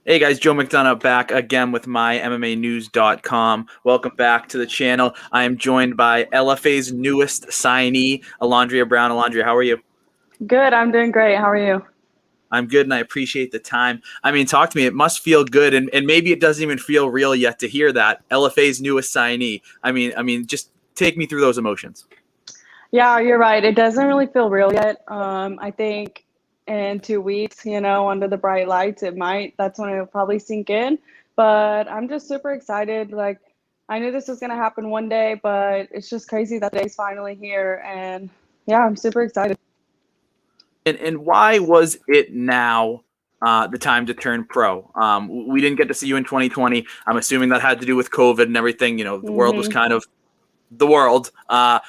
Hey guys, Joe McDonough back again with my MMAnews.com. Welcome back to the channel. I am joined by LFA's newest signee, Alandria Brown. Alandria, how are you? Good, I'm doing great. How are you? I'm good and I appreciate the time. I mean, talk to me. It must feel good and maybe it doesn't even feel real yet to hear that. LFA's newest signee. I mean, just take me through those emotions. Yeah, you're right. It doesn't really feel real yet. I think in 2 weeks, under the bright lights, that's when it'll probably sink in. But I'm just super excited. Like, I knew this was going to happen one day, but it's just crazy that the day's finally here. And yeah, I'm super excited. And why was it now the time to turn pro? We didn't get to see you in 2020. I'm assuming that had to do with COVID and everything. You know, the world was hmm kind of the world.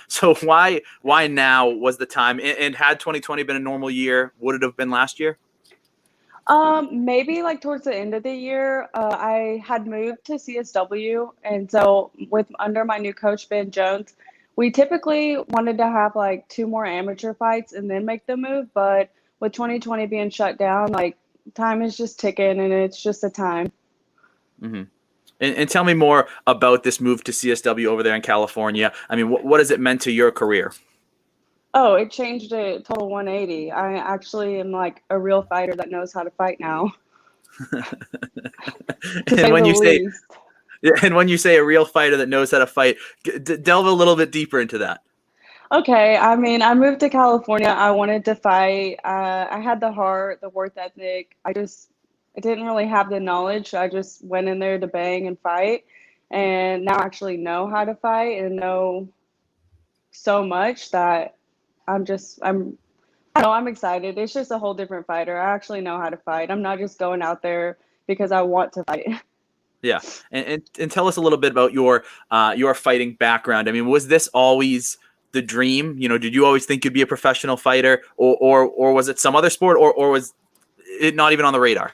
So why now was the time? And had 2020 been a normal year, would it have been last year? Maybe like towards the end of the year, I had moved to CSW, and so with under my new coach Ben Jones, we typically wanted to have like two more amateur fights and then make the move. But with 2020 being shut down, like time is just ticking, and it's just a time. Mm-hmm. And tell me more about this move to CSW over there in California. I mean, what has it meant to your career? Oh, it changed a total 180. I actually am like a real fighter that knows how to fight now, to and say when the you say least. and when you say a real fighter that knows how to fight, delve a little bit deeper into that. Okay, I mean, I moved to California. I wanted to fight. I had the heart, the work ethic. I didn't really have the knowledge. I just went in there to bang and fight. And now I actually know how to fight and know so much that I don't know, I'm excited. It's just a whole different fighter. I actually know how to fight. I'm not just going out there because I want to fight. Yeah, and tell us a little bit about your fighting background. I mean, was this always the dream? You know, did you always think you'd be a professional fighter, or was it some other sport, or was it not even on the radar?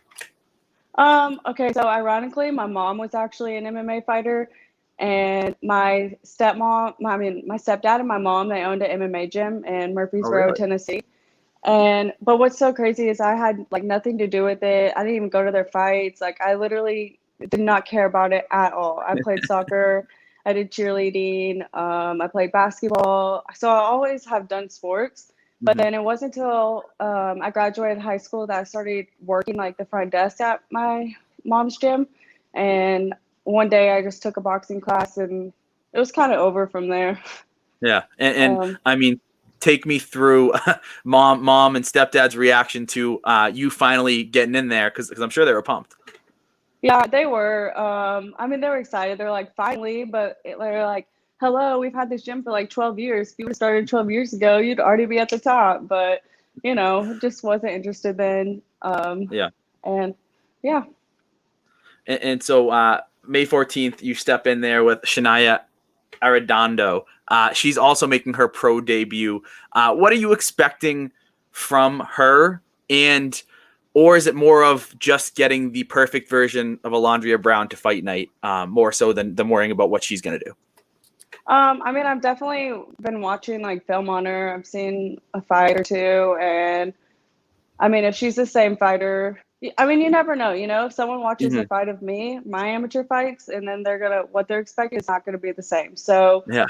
Okay, so ironically, my mom was actually an MMA fighter, and my stepdad and my mom, they owned an MMA gym in Oh, Murfreesboro, really? Tennessee. And but what's so crazy is I had like nothing to do with it. I didn't even go to their fights. Like I literally did not care about it at all. I played soccer, I did cheerleading, I played basketball. So I always have done sports. But Hmm. then it wasn't until I graduated high school that I started working like the front desk at my mom's gym. And one day I just took a boxing class and it was kind of over from there. Yeah, and Um, I mean, take me through mom and stepdad's reaction to you finally getting in there because I'm sure they were pumped. Yeah, they were. I mean, they were excited. They're like, finally, but they're like, hello, we've had this gym for like 12 years. If you would have started 12 years ago, you'd already be at the top. But, just wasn't interested then. Yeah, And yeah. and so May 14th, you step in there with Shania Arredondo. She's also making her pro debut. What are you expecting from her? And or is it more of just getting the perfect version of Alandria Brown to fight night, more so than worrying about what she's going to do? I mean, I've definitely been watching like film on her. I've seen a fight or two, and I mean, if she's the same fighter, I mean, you never know. If someone watches a Mm-hmm. fight of me, my amateur fights, and then what they're expecting is not gonna be the same. So, Yeah.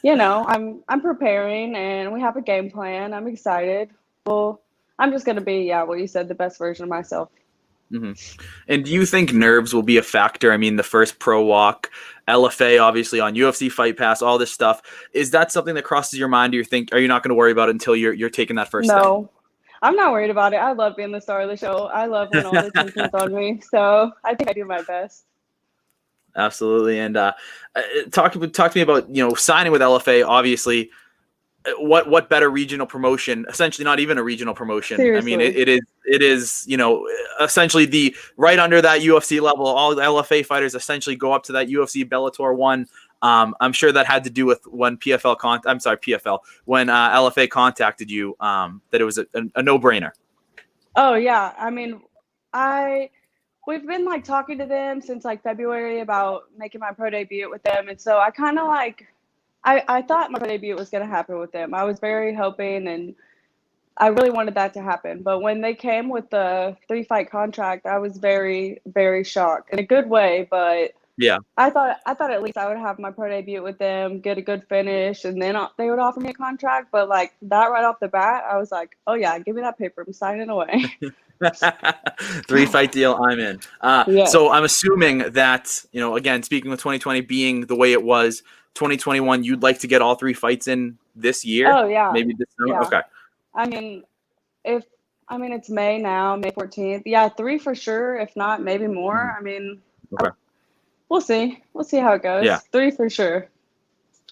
I'm preparing, and we have a game plan. I'm excited. Well, I'm just gonna be, yeah, what you said, the best version of myself. Mm-hmm. And do you think nerves will be a factor? I mean, the first pro walk, LFA, obviously on UFC Fight Pass, all this stuff. Is that something that crosses your mind? Do you think are you not going to worry about it until you're taking that first step? No, I'm not worried about it. I love being the star of the show. I love when all the attention's on me. So I think I do my best. Absolutely. And talk to me about signing with LFA. Obviously, what better regional promotion? Essentially, not even a regional promotion. I mean, Seriously. it is essentially the right under that UFC level. All the LFA fighters essentially go up to that UFC Bellator one. I'm sure that had to do with when I'm sorry, PFL when LFA contacted you. That it was a no brainer. Oh yeah. I mean, I we've been like talking to them since like February about making my pro debut with them, and so I kind of like I thought my pro debut was gonna happen with them. I was very hoping, and I really wanted that to happen. But when they came with the 3-fight contract, I was very, very shocked in a good way. But Yeah. I thought at least I would have my pro debut with them, get a good finish, and then they would offer me a contract. But like that right off the bat, I was like, oh yeah, give me that paper. I'm signing away. 3-fight deal, I'm in. Yes. So I'm assuming that, again, speaking with 2020 being the way it was, 2021, you'd like to get all 3 fights in this year? Oh yeah, Maybe this summer? yeah. Okay. I mean, if it's May now, May 14th. Yeah, 3 for sure. If not, maybe more. Mhm. I mean, Okay. we'll see. We'll see how it Yeah. goes. 3 for sure.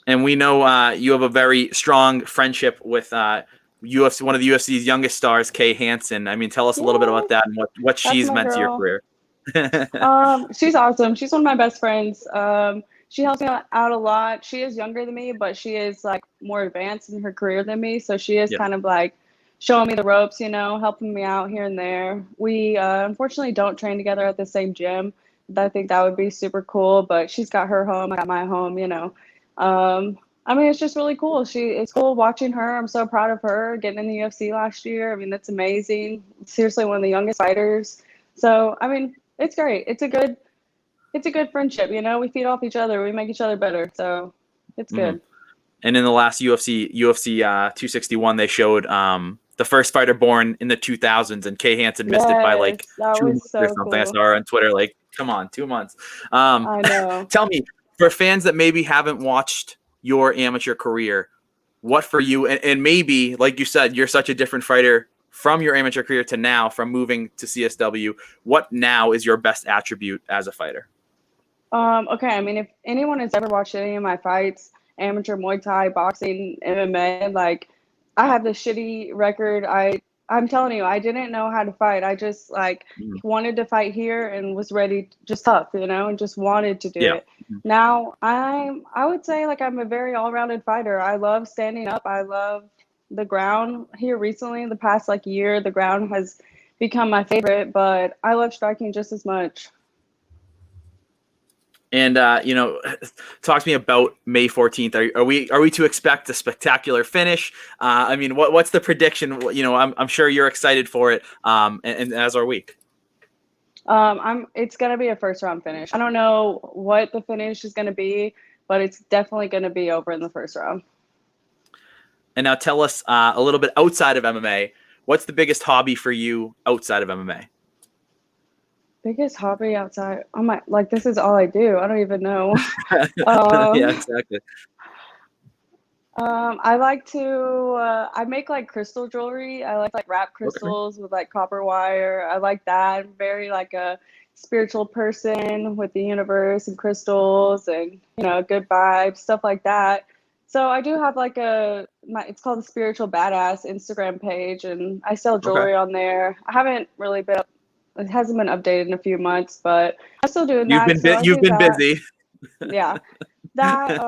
And we know you have a very strong friendship with UFC, one of the UFC's youngest stars, Kay Hansen. I mean, tell us a little bit about Yes, that and what that's she's my meant to your girl. career. She's awesome. She's one of my best friends. She helps me out a lot. She is younger than me, but she is like more advanced in her career than me. So she is Yeah. kind of like showing me the ropes, helping me out here and there. We unfortunately don't train together at the same gym. I think that would be super cool. But she's got her home, I got my home. I mean, it's just really cool. It's cool watching her. I'm so proud of her getting in the UFC last year. I mean, that's amazing. Seriously, one of the youngest fighters. So, I mean, it's great. It's a good friendship, We feed off each other. We make each other better. So it's hmm good. And in the last UFC 261, they showed the first fighter born in the 2000s, and Kay Hansen missed it by like Yes, that 2 was months or so something. I cool. saw her on Twitter, like, come on, 2 months. Um, I know. tell me, for fans that maybe haven't watched your amateur career, what for you, and maybe, like you said, you're such a different fighter from your amateur career to now, from moving to CSW, what now is your best attribute as a fighter? Okay, I mean, if anyone has ever watched any of my fights, amateur Muay Thai, boxing, MMA, like I have this shitty record. I'm telling you, I didn't know how to fight. I just like Mhm. wanted to fight here and was ready, just tough, and just wanted to do Yeah. it. Now I would say like I'm a very all-rounded fighter. I love standing up. I love the ground. Here recently, the past like year, the ground has become my favorite, but I love striking just as much. And talk to me about May 14th. Are we to expect a spectacular finish? I mean, what's the prediction? I'm sure you're excited for it. And as are we. It's gonna be a first round finish. I don't know what the finish is gonna be, but it's definitely gonna be over in the first round. And now tell us a little bit outside of MMA. What's the biggest hobby for you outside of MMA? Biggest hobby outside? Oh my, like this is all I do. I don't even know. Um, Yeah, exactly. I like to. I make like crystal jewelry. I like wrap Okay. crystals with like copper wire. I like that. I'm very like a spiritual person with the universe and crystals and good vibes, stuff like that. So I do have like it's called the Spiritual Badass Instagram page, and I sell Okay. jewelry on there. I haven't really been. It hasn't been updated in a few months, but I'm still doing You've that. been So I you've do been that. busy. Yeah. That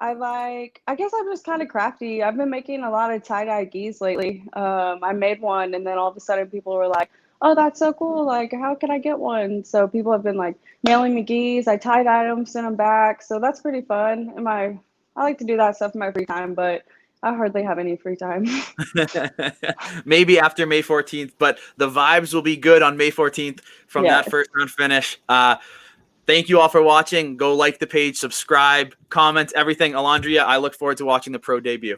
I guess I'm just kind of crafty. I've been making a lot of tie-dye gis lately. I made one and then all of a sudden people were like, "Oh, that's so cool. Like, how can I get one?" So people have been like mailing me gis. I tie-dye them, send them back. So that's pretty fun. I like to do that stuff in my free time, but I hardly have any free time. Maybe after May 14th, but the vibes will be good on May 14th from that Yes. first round finish. Thank you all for watching. Go like the page, subscribe, comment, everything. Alandria, I look forward to watching the pro debut.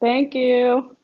Thank you.